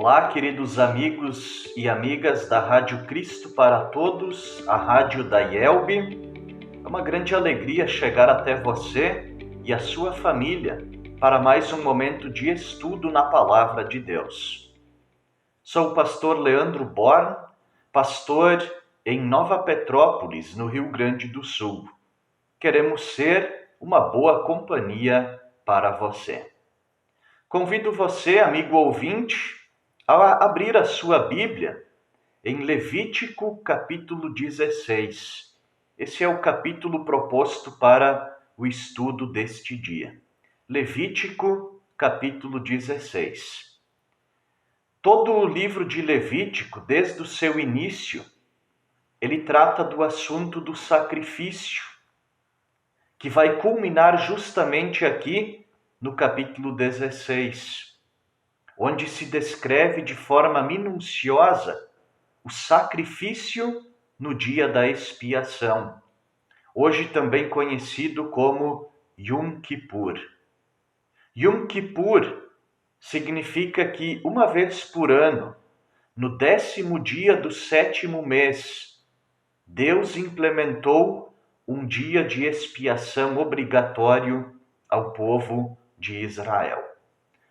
Olá, queridos amigos e amigas da Rádio Cristo para Todos, a rádio da IELB. É uma grande alegria chegar até você e a sua família para mais um momento de estudo na Palavra de Deus. Sou o pastor Leandro Born, pastor em Nova Petrópolis, no Rio Grande do Sul. Queremos ser uma boa companhia para você. Convido você, amigo ouvinte, a abrir a sua Bíblia em Levítico capítulo 16. Esse é o capítulo proposto para o estudo deste dia. Levítico capítulo 16. Todo o livro de Levítico, desde o seu início, ele trata do assunto do sacrifício, que vai culminar justamente aqui no capítulo 16. Onde se descreve de forma minuciosa o sacrifício no dia da expiação, hoje também conhecido como Yom Kippur. Yom Kippur significa que uma vez por ano, no 10º dia do 7º mês, Deus implementou um dia de expiação obrigatório ao povo de Israel.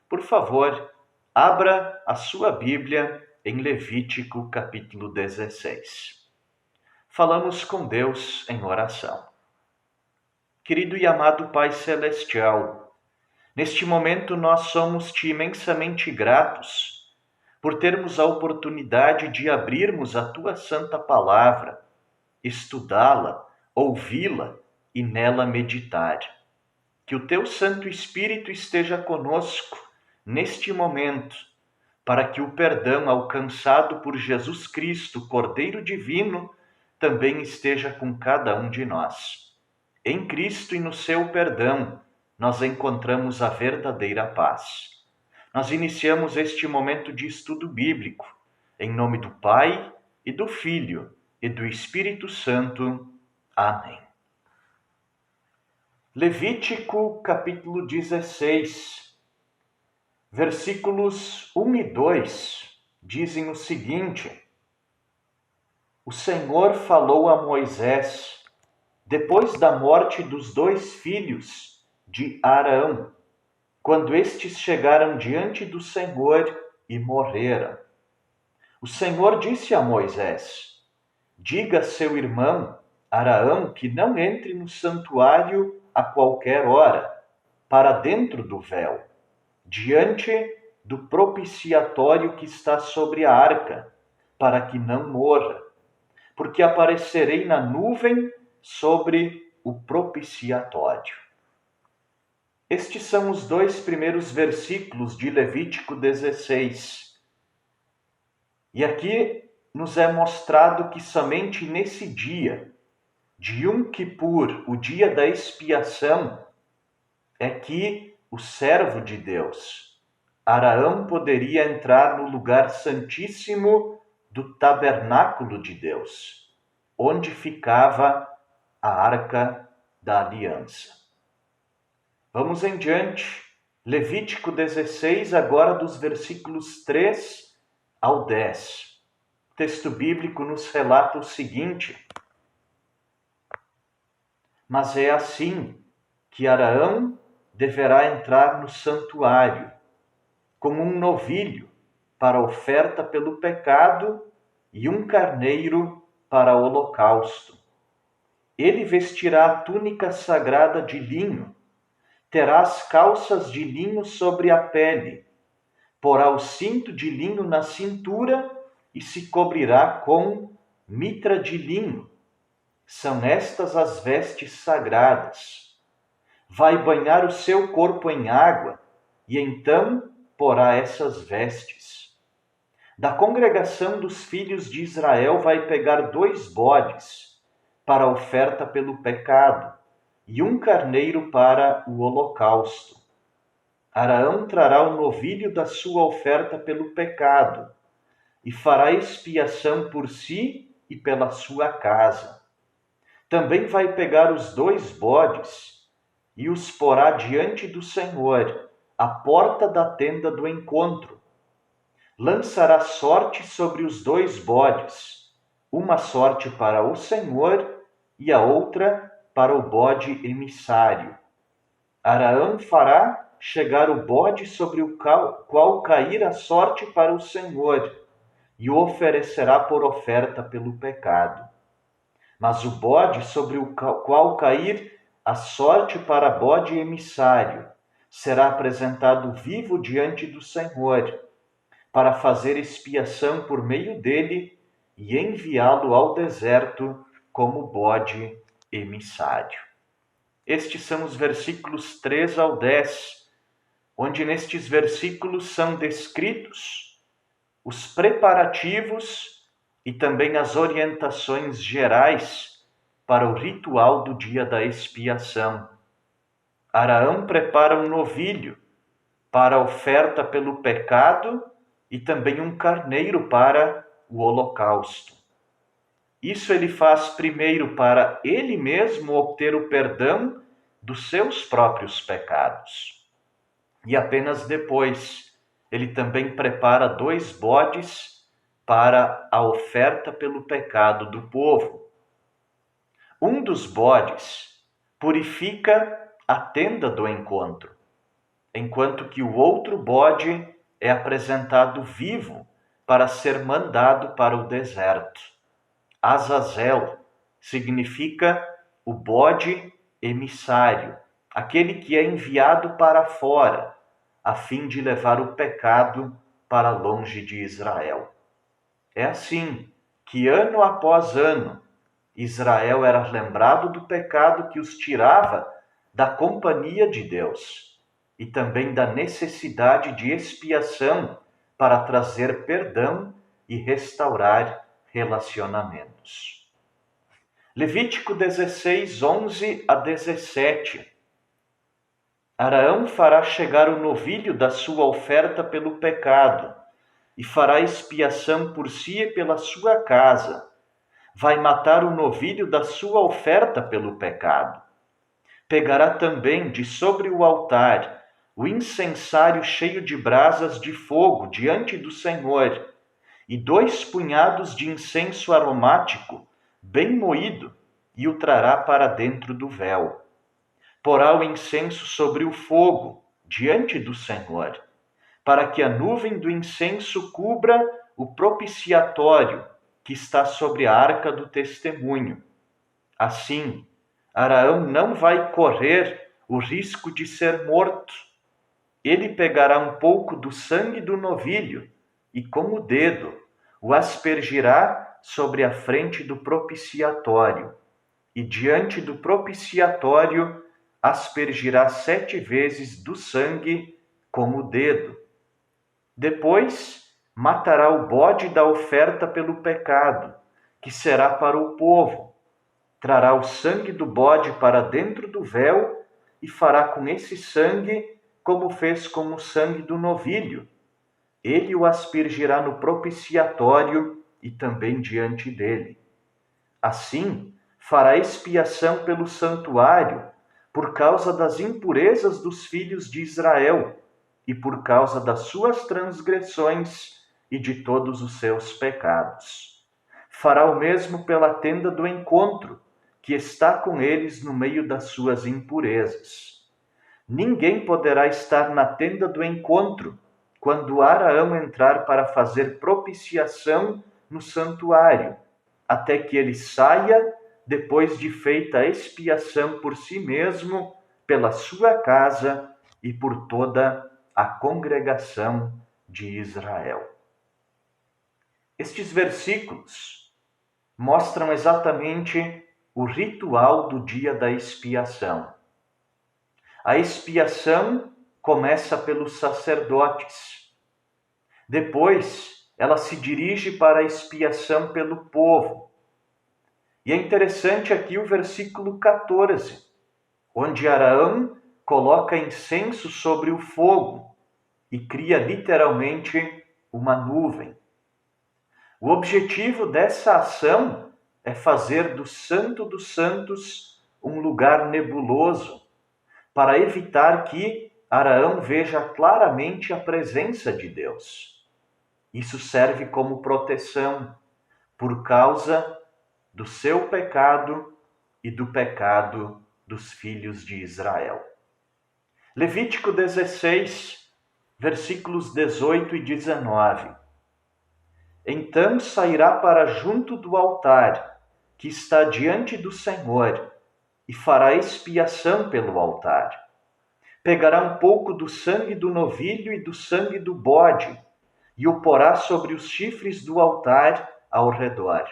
Por favor, abra a sua Bíblia em Levítico capítulo 16. Falamos com Deus em oração. Querido e amado Pai Celestial, neste momento nós somos-te imensamente gratos por termos a oportunidade de abrirmos a tua santa palavra, estudá-la, ouvi-la e nela meditar. Que o teu Santo Espírito esteja conosco neste momento, para que o perdão alcançado por Jesus Cristo, Cordeiro Divino, também esteja com cada um de nós. Em Cristo e no seu perdão, nós encontramos a verdadeira paz. Nós iniciamos este momento de estudo bíblico, em nome do Pai, e do Filho, e do Espírito Santo. Amém. Levítico capítulo 16, versículos 1 e 2, dizem o seguinte: O Senhor falou a Moisés, depois da morte dos 2 filhos de Arão, quando estes chegaram diante do Senhor e morreram. O Senhor disse a Moisés: Diga a seu irmão Arão que não entre no santuário a qualquer hora, para dentro do véu, diante do propiciatório que está sobre a arca, para que não morra, porque aparecerei na nuvem sobre o propiciatório. Estes são os 2 primeiros versículos de Levítico 16. E aqui nos é mostrado que somente nesse dia, de Yom Kippur, o dia da expiação, é que o servo de Deus, Arão, poderia entrar no lugar santíssimo do tabernáculo de Deus, onde ficava a arca da aliança. Vamos em diante. Levítico 16, agora dos versículos 3 ao 10. O texto bíblico nos relata o seguinte: Mas é assim que Arão deverá entrar no santuário, como um novilho para oferta pelo pecado e um carneiro para holocausto. Ele vestirá a túnica sagrada de linho, terá as calças de linho sobre a pele, porá o cinto de linho na cintura e se cobrirá com mitra de linho. São estas as vestes sagradas. Vai banhar o seu corpo em água e então porá essas vestes. Da congregação dos filhos de Israel vai pegar 2 bodes para a oferta pelo pecado e um carneiro para o holocausto. Arão trará o novilho da sua oferta pelo pecado e fará expiação por si e pela sua casa. Também vai pegar os 2 bodes e os porá diante do Senhor, à porta da tenda do encontro. lançará sorte sobre os 2 bodes, uma sorte para o Senhor e a outra para o bode emissário. Araão fará chegar o bode sobre o qual cair a sorte para o Senhor, e o oferecerá por oferta pelo pecado. Mas o bode sobre o qual cair a sorte para bode emissário será apresentado vivo diante do Senhor, para fazer expiação por meio dele e enviá-lo ao deserto como bode emissário. Estes são os versículos 3 ao 10, onde nestes versículos são descritos os preparativos e também as orientações gerais para o ritual do dia da expiação. Araão prepara um novilho para a oferta pelo pecado e também um carneiro para o holocausto. Isso ele faz primeiro para ele mesmo obter o perdão dos seus próprios pecados. E apenas depois ele também prepara 2 bodes para a oferta pelo pecado do povo. Um dos bodes purifica a tenda do encontro, enquanto que o outro bode é apresentado vivo para ser mandado para o deserto. Azazel significa o bode emissário, aquele que é enviado para fora, a fim de levar o pecado para longe de Israel. É assim que, ano após ano, Israel era lembrado do pecado que os tirava da companhia de Deus e também da necessidade de expiação para trazer perdão e restaurar relacionamentos. Levítico 16, 11 a 17. Araão fará chegar o novilho da sua oferta pelo pecado e fará expiação por si e pela sua casa. Vai matar o novilho da sua oferta pelo pecado. Pegará também de sobre o altar o incensário cheio de brasas de fogo diante do Senhor, e 2 punhados de incenso aromático, bem moído, e o trará para dentro do véu. Porá o incenso sobre o fogo, diante do Senhor, para que a nuvem do incenso cubra o propiciatório que está sobre a arca do testemunho. Assim, Araão não vai correr o risco de ser morto. Ele pegará um pouco do sangue do novilho e, com o dedo, o aspergirá sobre a frente do propiciatório, e diante do propiciatório aspergirá 7 vezes do sangue com o dedo. Depois matará o bode da oferta pelo pecado, que será para o povo. Trará o sangue do bode para dentro do véu e fará com esse sangue como fez com o sangue do novilho. Ele o aspergirá no propiciatório e também diante dele. Assim, fará expiação pelo santuário, por causa das impurezas dos filhos de Israel, e por causa das suas transgressões e de todos os seus pecados. Fará o mesmo pela tenda do encontro, que está com eles no meio das suas impurezas. Ninguém poderá estar na tenda do encontro quando Araão entrar para fazer propiciação no santuário, até que ele saia depois de feita a expiação por si mesmo, pela sua casa e por toda a congregação de Israel. Estes versículos mostram exatamente o ritual do dia da expiação. A expiação começa pelos sacerdotes. Depois, ela se dirige para a expiação pelo povo. E é interessante aqui o versículo 14, onde Araão coloca incenso sobre o fogo e cria literalmente uma nuvem. O objetivo dessa ação é fazer do Santo dos Santos um lugar nebuloso, para evitar que Araão veja claramente a presença de Deus. Isso serve como proteção por causa do seu pecado e do pecado dos filhos de Israel. Levítico 16, versículos 18 e 19. Então sairá para junto do altar, que está diante do Senhor, e fará expiação pelo altar. Pegará um pouco do sangue do novilho e do sangue do bode, e o porá sobre os chifres do altar ao redor.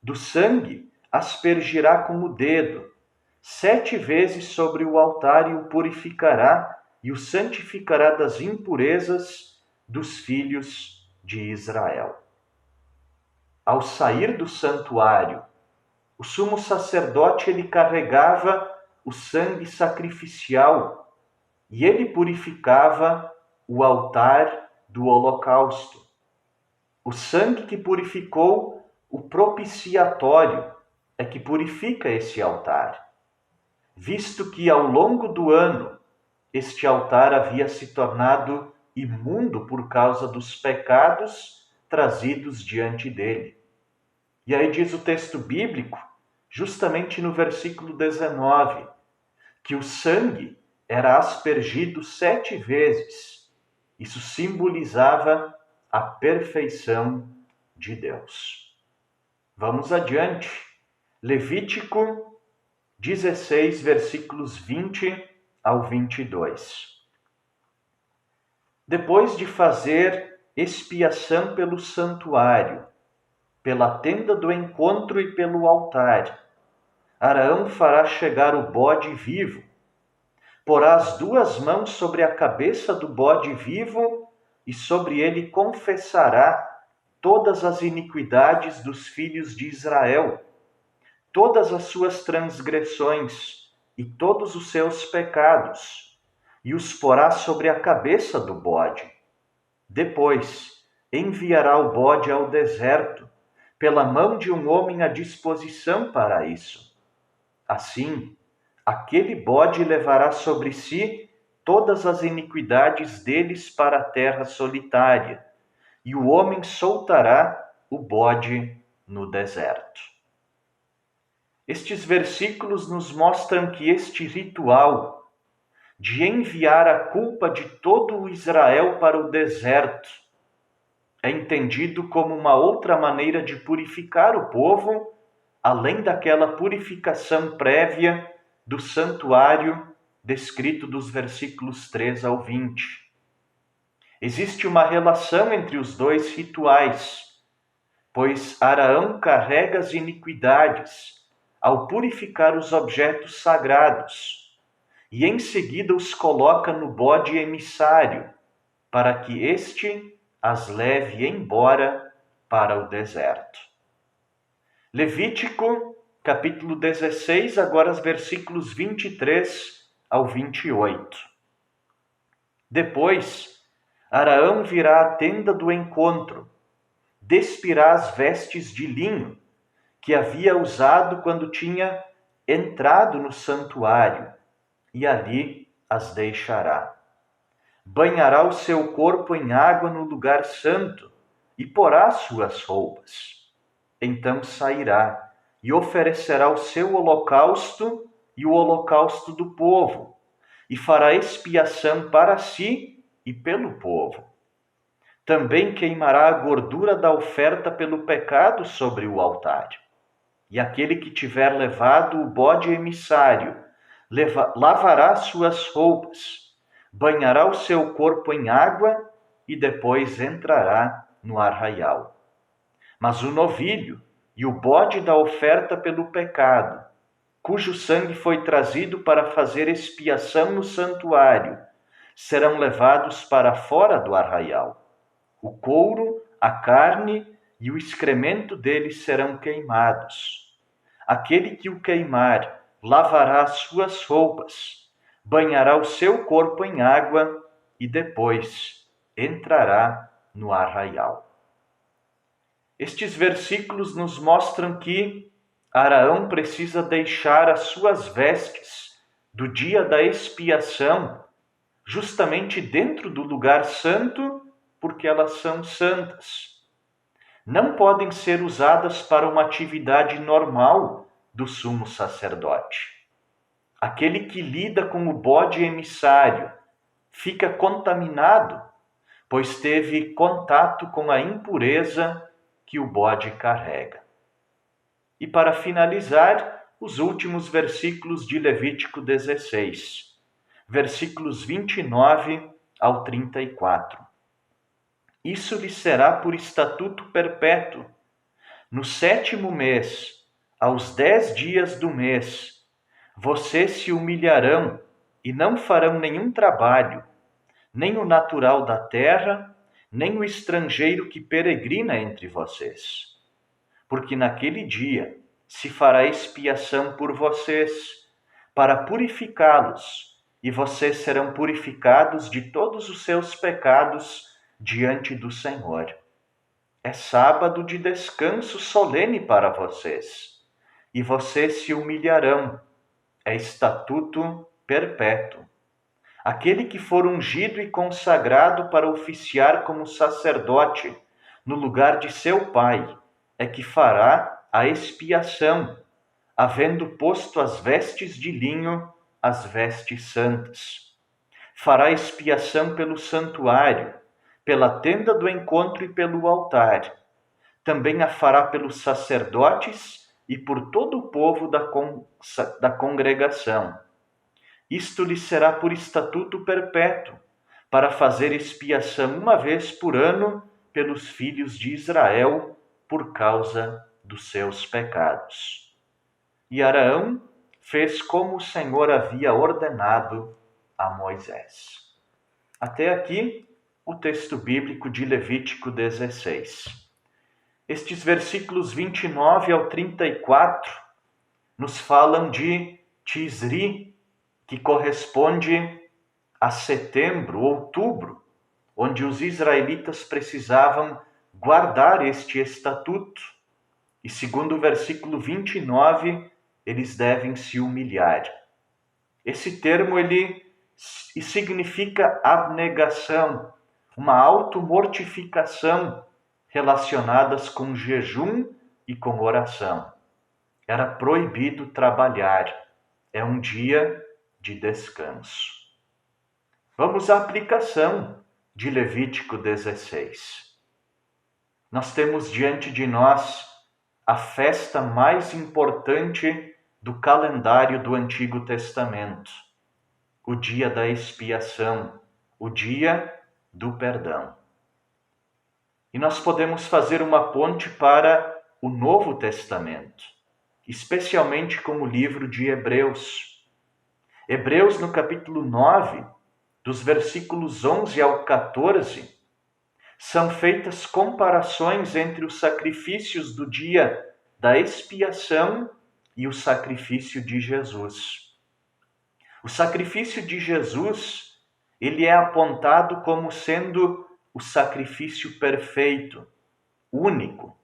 Do sangue aspergirá com o dedo, 7 vezes sobre o altar, e o purificará e o santificará das impurezas dos filhos de Israel. Ao sair do santuário, o sumo sacerdote ele carregava o sangue sacrificial e ele purificava o altar do holocausto. O sangue que purificou o propiciatório é que purifica esse altar, visto que ao longo do ano este altar havia se tornado imundo por causa dos pecados trazidos diante dele. E aí diz o texto bíblico, justamente no versículo 19, que o sangue era aspergido 7 vezes. Isso simbolizava a perfeição de Deus. Vamos adiante. Levítico 16, versículos 20 ao 22. Depois de fazer expiação pelo santuário, pela tenda do encontro e pelo altar, Arão fará chegar o bode vivo, porá as 2 mãos sobre a cabeça do bode vivo e sobre ele confessará todas as iniquidades dos filhos de Israel, todas as suas transgressões e todos os seus pecados, e os porá sobre a cabeça do bode. Depois enviará o bode ao deserto, pela mão de um homem à disposição para isso. Assim, aquele bode levará sobre si todas as iniquidades deles para a terra solitária, e o homem soltará o bode no deserto. Estes versículos nos mostram que este ritual de enviar a culpa de todo o Israel para o deserto é entendido como uma outra maneira de purificar o povo, além daquela purificação prévia do santuário descrito dos versículos 3 ao 20. Existe uma relação entre os 2 rituais, pois Arão carrega as iniquidades ao purificar os objetos sagrados e em seguida os coloca no bode emissário, para que este as leve embora para o deserto. Levítico, capítulo 16, agora os versículos 23 ao 28. Depois, Arão virá à tenda do encontro, despirá as vestes de linho que havia usado quando tinha entrado no santuário, e ali as deixará. Banhará o seu corpo em água no lugar santo e porá suas roupas. Então sairá e oferecerá o seu holocausto e o holocausto do povo, e fará expiação para si e pelo povo. Também queimará a gordura da oferta pelo pecado sobre o altar. E aquele que tiver levado o bode emissário lavará suas roupas, banhará o seu corpo em água e depois entrará no arraial. Mas o novilho e o bode da oferta pelo pecado, cujo sangue foi trazido para fazer expiação no santuário, serão levados para fora do arraial. O couro, a carne e o excremento deles serão queimados. Aquele que o queimar lavará as suas roupas, banhará o seu corpo em água e depois entrará no arraial. Estes versículos nos mostram que Arão precisa deixar as suas vestes do dia da expiação, justamente dentro do lugar santo porque elas são santas. Não podem ser usadas para uma atividade normal do sumo sacerdote. Aquele que lida com o bode emissário fica contaminado, pois teve contato com a impureza que o bode carrega. E para finalizar, os últimos versículos de Levítico 16, versículos 29 ao 34. Isso lhe será por estatuto perpétuo. No 7º mês, aos 10 dias do mês, vocês se humilharão e não farão nenhum trabalho, nem o natural da terra, nem o estrangeiro que peregrina entre vocês. Porque naquele dia se fará expiação por vocês, para purificá-los, e vocês serão purificados de todos os seus pecados diante do Senhor. É sábado de descanso solene para vocês, e vocês se humilharão. É estatuto perpétuo. Aquele que for ungido e consagrado para oficiar como sacerdote no lugar de seu pai é que fará a expiação, havendo posto as vestes de linho, as vestes santas. Fará expiação pelo santuário, pela tenda do encontro e pelo altar. Também a fará pelos sacerdotes e por todo o povo da congregação. Isto lhe será por estatuto perpétuo, para fazer expiação uma vez por ano pelos filhos de Israel, por causa dos seus pecados. E Arão fez como o Senhor havia ordenado a Moisés. Até aqui o texto bíblico de Levítico 16. Estes versículos 29 ao 34 nos falam de Tisri, que corresponde a setembro, outubro, onde os israelitas precisavam guardar este estatuto. E segundo o versículo 29, eles devem se humilhar. Esse termo ele significa abnegação, uma automortificação relacionadas com jejum e com oração. Era proibido trabalhar. É um dia de descanso. Vamos à aplicação de Levítico 16. Nós temos diante de nós a festa mais importante do calendário do Antigo Testamento, o dia da expiação, o dia do perdão. E nós podemos fazer uma ponte para o Novo Testamento, especialmente com o livro de Hebreus. Hebreus, no capítulo 9, dos versículos 11 ao 14, são feitas comparações entre os sacrifícios do dia da expiação e o sacrifício de Jesus. O sacrifício de Jesus, ele é apontado como sendo o sacrifício perfeito, único,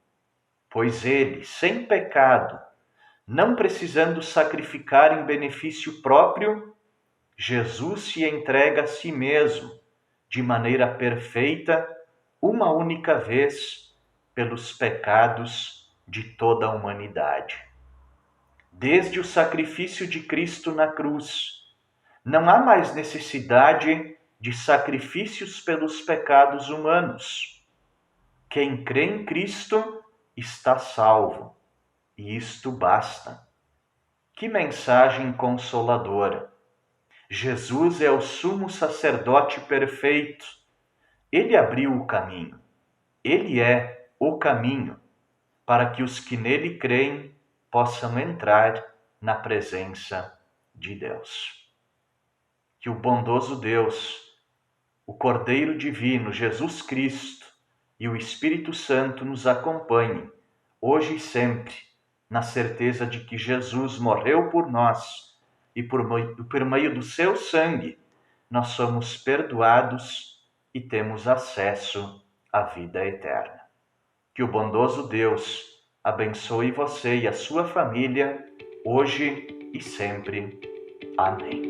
pois ele, sem pecado, não precisando sacrificar em benefício próprio, Jesus se entrega a si mesmo, de maneira perfeita, uma única vez, pelos pecados de toda a humanidade. Desde o sacrifício de Cristo na cruz, não há mais necessidade de sacrifícios pelos pecados humanos. Quem crê em Cristo está salvo, e isto basta. Que mensagem consoladora! Jesus é o sumo sacerdote perfeito. Ele abriu o caminho. Ele é o caminho para que os que nele creem possam entrar na presença de Deus. Que o bondoso Deus, o Cordeiro Divino, Jesus Cristo e o Espírito Santo nos acompanhem, hoje e sempre, na certeza de que Jesus morreu por nós e por meio do seu sangue nós somos perdoados e temos acesso à vida eterna. Que o bondoso Deus abençoe você e a sua família, hoje e sempre. Amém.